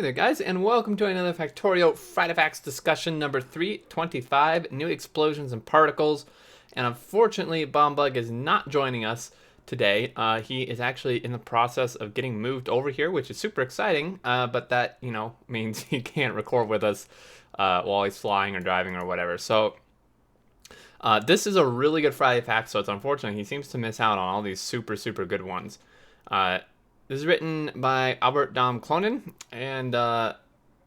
Hey there guys, and welcome to another Factorio Friday Facts discussion number 325, new explosions and particles. And unfortunately, Bombug is not joining us today. He is actually in the process of getting moved over here, which is super exciting, but that, means he can't record with us while he's flying or driving or whatever. So this is a really good Friday Fact, so it's unfortunate he seems to miss out on all these super, super good ones. This is written by Albert Dom Clonin, and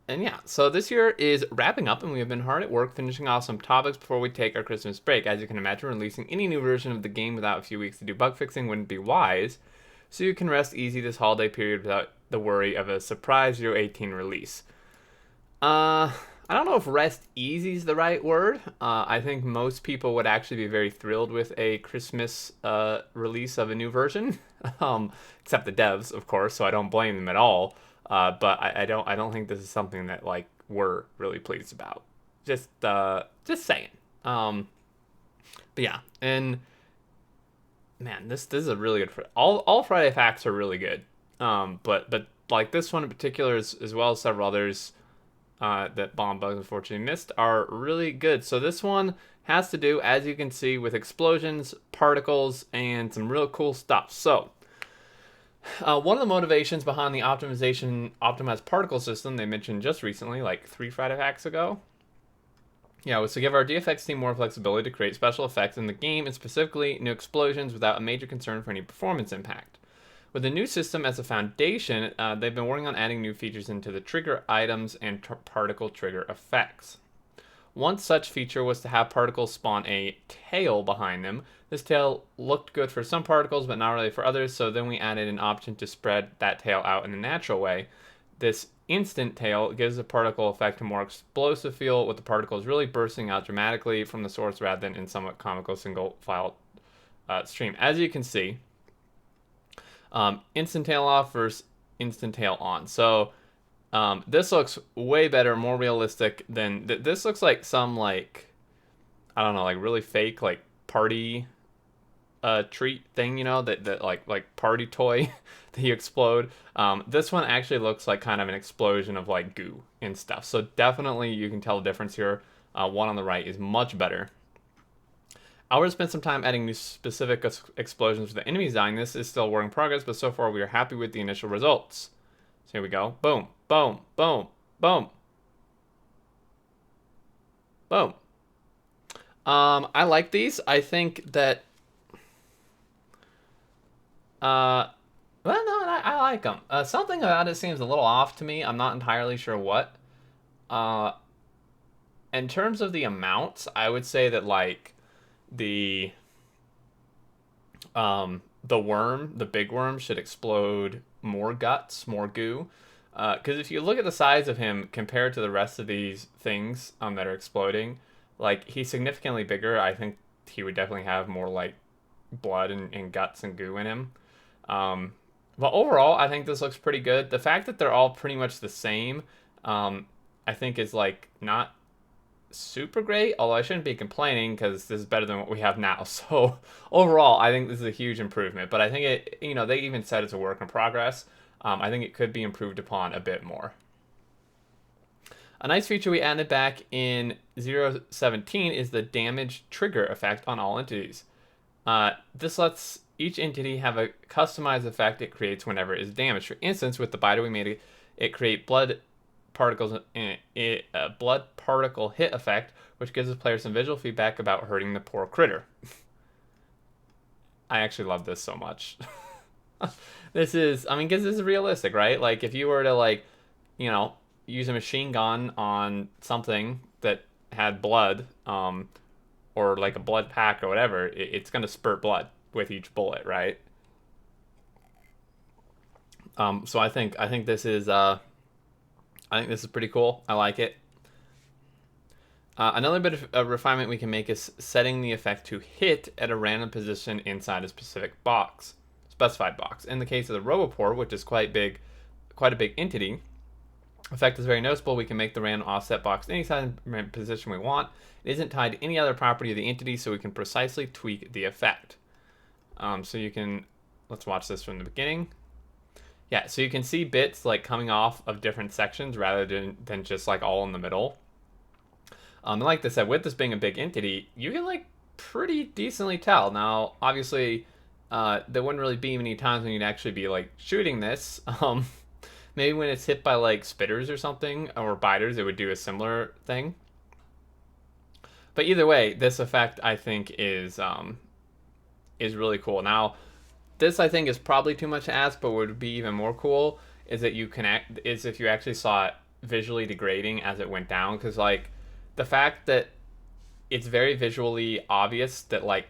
yeah, so this year is wrapping up, and we have been hard at work finishing off some topics before we take our Christmas break. As you can imagine, releasing any new version of the game without a few weeks to do bug fixing wouldn't be wise, so you can rest easy this holiday period without the worry of a surprise 018 release. I don't know if rest easy is the right word. I think most people would actually be very thrilled with a Christmas release of a new version, except the devs, of course. So I don't blame them at all. But I don't think this is something that like we're really pleased about. Just saying. But yeah, and man, this is a really good. All Friday Facts are really good. But like this one in particular, as well as several others. That Bombug unfortunately missed are really good. So this one has to do, as you can see, with explosions, particles, and some real cool stuff. So one of the motivations behind the optimized particle system they mentioned just recently, like 3 Friday Facts ago, was to give our DFX team more flexibility to create special effects in the game, and specifically new explosions without a major concern for any performance impact. With the new system as a foundation, they've been working on adding new features into the trigger items and particle trigger effects. One such feature was to have particles spawn a tail behind them. This tail looked good for some particles, but not really for others, so then we added an option to spread that tail out in a natural way. This instant tail gives the particle effect a more explosive feel, with the particles really bursting out dramatically from the source rather than in somewhat comical single file stream. As you can see, instant tail off versus instant tail on. So this looks way better, more realistic than this looks like some like I don't know, like really fake like party treat thing, that like party toy that you explode. This one actually looks like kind of an explosion of like goo and stuff. So definitely you can tell the difference here. One on the right is much better. I would spend some time adding new specific explosions for the enemies dying. This is still a work in progress, but so far we are happy with the initial results. So here we go. Boom, boom, boom, boom, boom. I like these. I think that, well, no, I like them. Something about it seems a little off to me. I'm not entirely sure what. In terms of the amounts, I would say that like, the worm, the big worm, should explode more guts, more goo. Because if you look at the size of him compared to the rest of these things that are exploding, like he's significantly bigger. I think he would definitely have more like blood and guts and goo in him. But overall, I think this looks pretty good. The fact that they're all pretty much the same, I think is like not super great, although I shouldn't be complaining because this is better than what we have now. So overall, I think this is a huge improvement, but I think it, they even said it's a work in progress. I think it could be improved upon a bit more. A nice feature we added back in 017 is the damage trigger effect on all entities. This lets each entity have a customized effect it creates whenever it is damaged. For instance, with the biter, we made it create blood particles in a blood particle hit effect, which gives the player some visual feedback about hurting the poor critter. I actually love this so much. This is, because this is realistic, right? Like if you were to like, use a machine gun on something that had blood, or like a blood pack or whatever, it's gonna spurt blood with each bullet, right? So I think this is I think this is pretty cool. I like it. Another bit of refinement we can make is setting the effect to hit at a random position inside a specific specified box. In the case of the Robopore, which is quite a big entity, effect is very noticeable. We can make the random offset box any size and position we want. It isn't tied to any other property of the entity, so we can precisely tweak the effect. So you can, let's watch this from the beginning. Yeah, so you can see bits like coming off of different sections rather than just like all in the middle. And like I said, with this being a big entity, you can like pretty decently tell. Now, obviously, there wouldn't really be many times when you'd actually be like shooting this. Maybe when it's hit by like spitters or something or biters, it would do a similar thing. But either way, this effect I think is really cool. Now, this I think is probably too much to ask, but would be even more cool is that you connect is if you actually saw it visually degrading as it went down, because like the fact that it's very visually obvious that like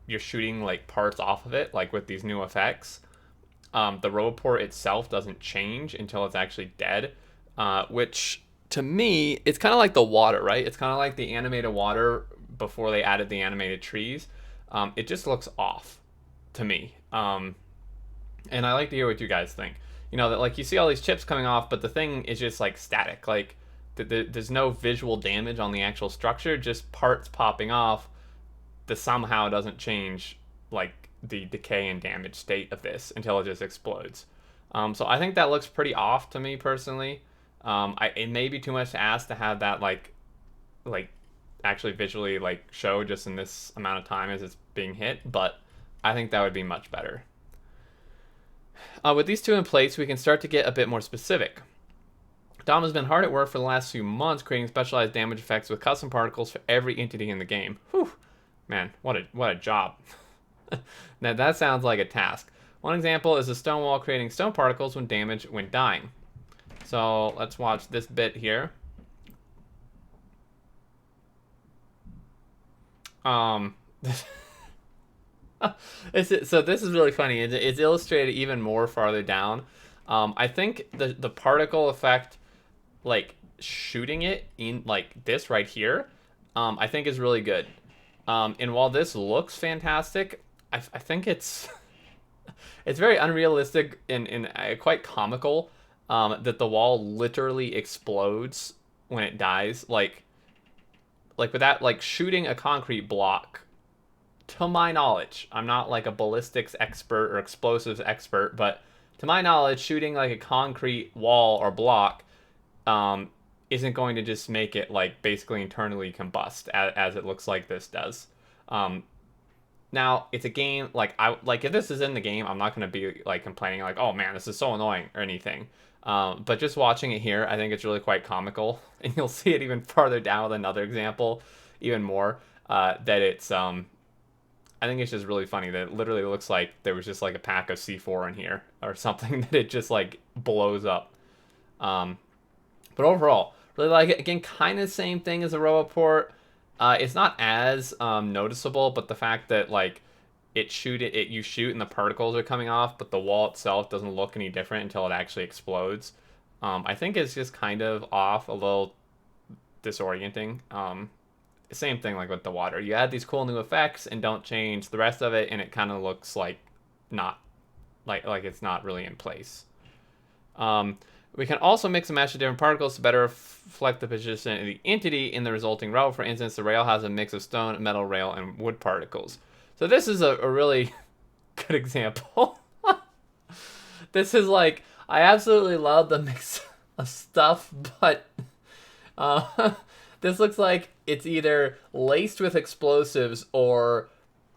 you're shooting like parts off of it, like with these new effects. The Roboport itself doesn't change until it's actually dead, which to me, it's kind of like the water, right? It's kind of like the animated water before they added the animated trees. It just looks off to me. And I like to hear what you guys think. You know, that like you see all these chips coming off, but the thing is just like static. Like there's no visual damage on the actual structure, just parts popping off that somehow doesn't change like the decay and damage state of this until it just explodes. So I think that looks pretty off to me personally. It may be too much to ask to have that like actually visually like show just in this amount of time as it's being hit, but I think that would be much better. With these two in place, we can start to get a bit more specific. Dom has been hard at work for the last few months creating specialized damage effects with custom particles for every entity in the game. Whew, man, what a job. Now that sounds like a task. One example is a stone wall creating stone particles when damaged when dying. So let's watch this bit here. So this is really funny. It's illustrated even more farther down. I think the particle effect, like shooting it in like this right here, I think is really good. And while this looks fantastic, I think it's it's very unrealistic and quite comical that the wall literally explodes when it dies. Like with that, like shooting a concrete block. To my knowledge, I'm not like a ballistics expert or explosives expert, but to my knowledge, shooting like a concrete wall or block isn't going to just make it like basically internally combust as it looks like this does. Now it's a game, like if this is in the game, I'm not going to be like complaining like, oh man, this is so annoying or anything. But just watching it here, I think it's really quite comical, and you'll see it even farther down with another example, even more that it's I think it's just really funny that it literally looks like there was just like a pack of C4 in here or something that it just like blows up. But overall, really like it. Again, kind of same thing as a Roboport. It's not as noticeable, but the fact that like you shoot and the particles are coming off, but the wall itself doesn't look any different until it actually explodes. I think it's just kind of off, a little disorienting. Same thing like with the water. You add these cool new effects and don't change the rest of it, and it kind of looks like not like it's not really in place. We can also mix and match the different particles to better reflect the position of the entity in the resulting rail. For instance, the rail has a mix of stone, metal rail, and wood particles. So this is a really good example. This is like, I absolutely love the mix of stuff, but this looks like it's either laced with explosives or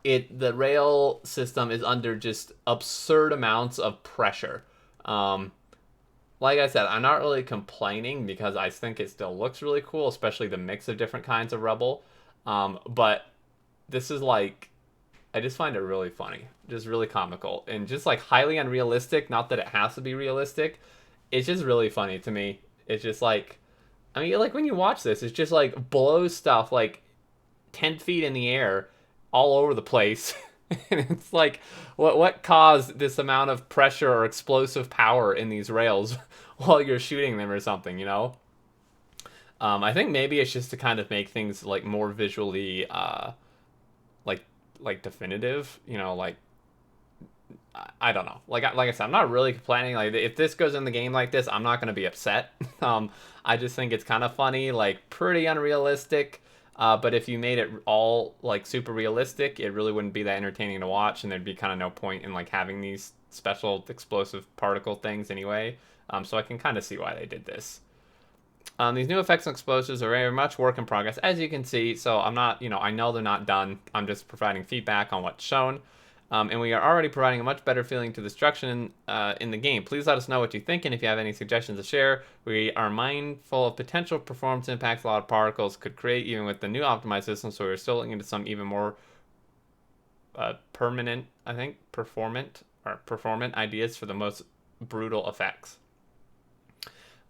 the rail system is under just absurd amounts of pressure. Like I said, I'm not really complaining because I think it still looks really cool, especially the mix of different kinds of rubble. But this is like, I just find it really funny, just really comical, and just like highly unrealistic. Not that it has to be realistic. It's just really funny to me. It's just like, I mean, like when you watch this, it's just like blows stuff like 10 feet in the air all over the place. And it's like, what caused this amount of pressure or explosive power in these rails while you're shooting them or something, you know? I think maybe it's just to kind of make things like more visually like definitive, you know, like I don't know. Like I said, I'm not really complaining. Like if this goes in the game like this, I'm not going to be upset. I just think it's kind of funny, like pretty unrealistic. But if you made it all like super realistic, it really wouldn't be that entertaining to watch, and there'd be kind of no point in like having these special explosive particle things anyway. So I can kind of see why they did this. These new effects and explosives are very much work in progress, as you can see. So I'm not, I know they're not done. I'm just providing feedback on what's shown. And we are already providing a much better feeling to destruction in the game. Please let us know what you think, and if you have any suggestions to share. We are mindful of potential performance impacts a lot of particles could create even with the new optimized system, so we're still looking into some even more permanent, I think, performant ideas for the most brutal effects.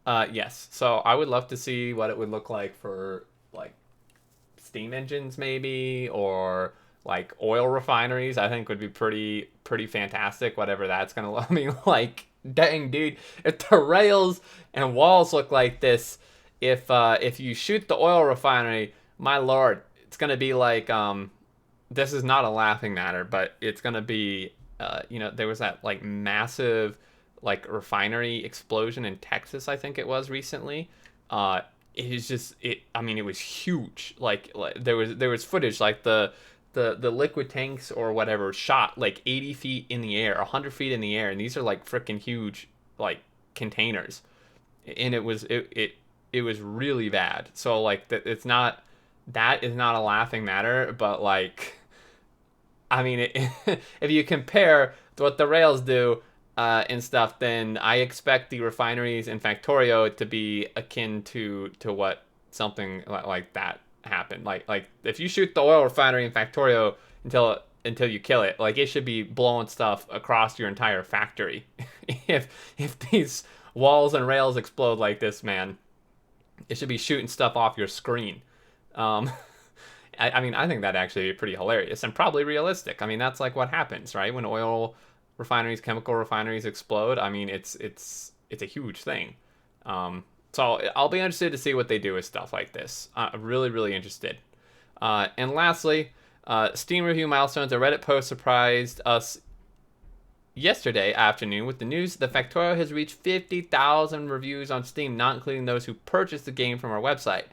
Yes, so I would love to see what it would look like for like steam engines maybe, or like oil refineries. I think would be pretty fantastic, whatever that's gonna look. I mean, like, dang dude, if the rails and walls look like this, if you shoot the oil refinery, my lord, it's gonna be like this is not a laughing matter, but it's gonna be there was that like massive like refinery explosion in Texas, I think it was recently. It is just it. I mean, it was huge. Like there was footage like the liquid tanks or whatever shot like 80 feet in the air, 100 feet in the air, and these are like freaking huge like containers, and it was really bad. So like that is not a laughing matter, but like I mean, if you compare what the rails do and stuff, then I expect the refineries in Factorio to be akin to what something like that happened. Like if you shoot the oil refinery in Factorio until you kill it, like it should be blowing stuff across your entire factory. if these walls and rails explode like this, man, it should be shooting stuff off your screen. Um, I mean, I think that actually be pretty hilarious and probably realistic. I mean, that's like what happens, right? When oil refineries, chemical refineries explode. I mean, it's a huge thing. So I'll be interested to see what they do with stuff like this. I'm really interested. And lastly, Steam review milestones. A Reddit post surprised us yesterday afternoon with the news that Factorio has reached 50,000 reviews on Steam, not including those who purchased the game from our website.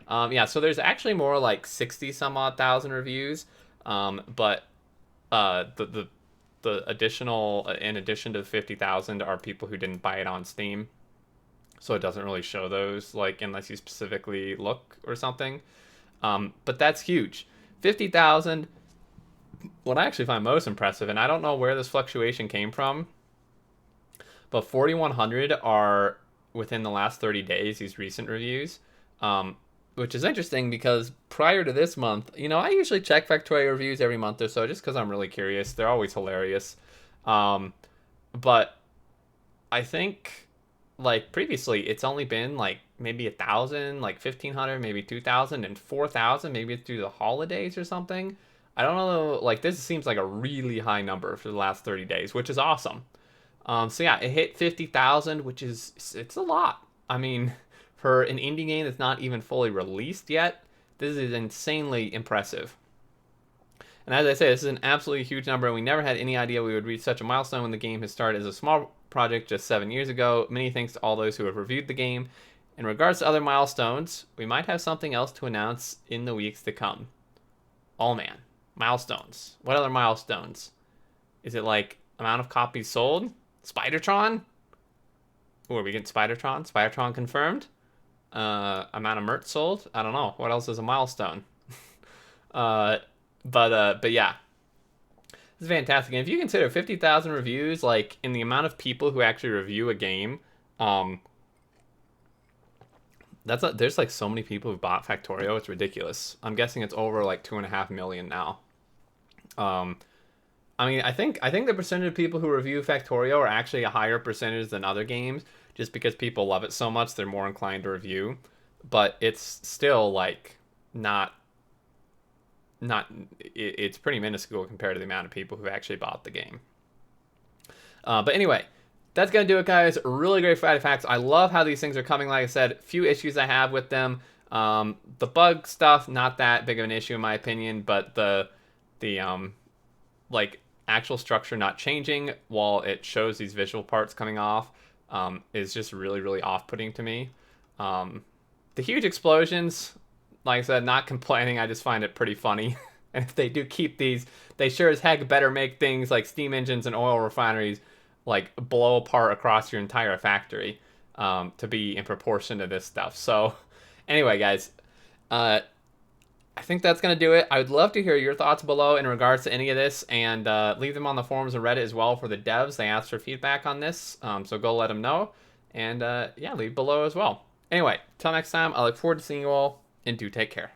Yeah, so there's actually more like 60 some odd thousand reviews, but the additional in addition to 50,000 are people who didn't buy it on Steam, so it doesn't really show those like unless you specifically look or something. But that's huge, 50,000. What I actually find most impressive, and I don't know where this fluctuation came from, but 4,100 are within the last 30 days. These recent reviews. Which is interesting because prior to this month, I usually check Factorio reviews every month or so just because I'm really curious. They're always hilarious. But I think, like, previously, it's only been, like, maybe 1,000, like, 1,500, maybe 2,000, and 4,000. Maybe it's through the holidays or something. I don't know. Like, this seems like a really high number for the last 30 days, which is awesome. So, yeah, it hit 50,000, which it's a lot. I mean, for an indie game that's not even fully released yet, this is insanely impressive. And as I say, this is an absolutely huge number, and we never had any idea we would reach such a milestone when the game has started as a small project just 7 years ago. Many thanks to all those who have reviewed the game. In regards to other milestones, we might have something else to announce in the weeks to come. Oh man, milestones. What other milestones? Is it like amount of copies sold? Spidertron? Ooh, are we getting Spidertron? Spidertron confirmed? Amount of merch sold? I don't know. What else is a milestone? But yeah. This is fantastic. And if you consider 50,000 reviews, like, in the amount of people who actually review a game, there's like so many people who bought Factorio, it's ridiculous. I'm guessing it's over like 2.5 million now. I mean, I think the percentage of people who review Factorio are actually a higher percentage than other games, just because people love it so much, they're more inclined to review. But it's still like not. It's pretty minuscule compared to the amount of people who actually bought the game. But anyway, that's gonna do it, guys. Really great Friday Facts. I love how these things are coming. Like I said, few issues I have with them. The bug stuff, not that big of an issue in my opinion, but the like actual structure not changing while it shows these visual parts coming off is just really off-putting to me. The huge explosions, like I said, not complaining. I just find it pretty funny. And if they do keep these, they sure as heck better make things like steam engines and oil refineries like blow apart across your entire factory to be in proportion to this stuff. So anyway, guys, I think that's going to do it. I would love to hear your thoughts below in regards to any of this, and leave them on the forums and Reddit as well for the devs. They asked for feedback on this, so go let them know. And yeah, leave below as well. Anyway, till next time, I look forward to seeing you all, and do take care.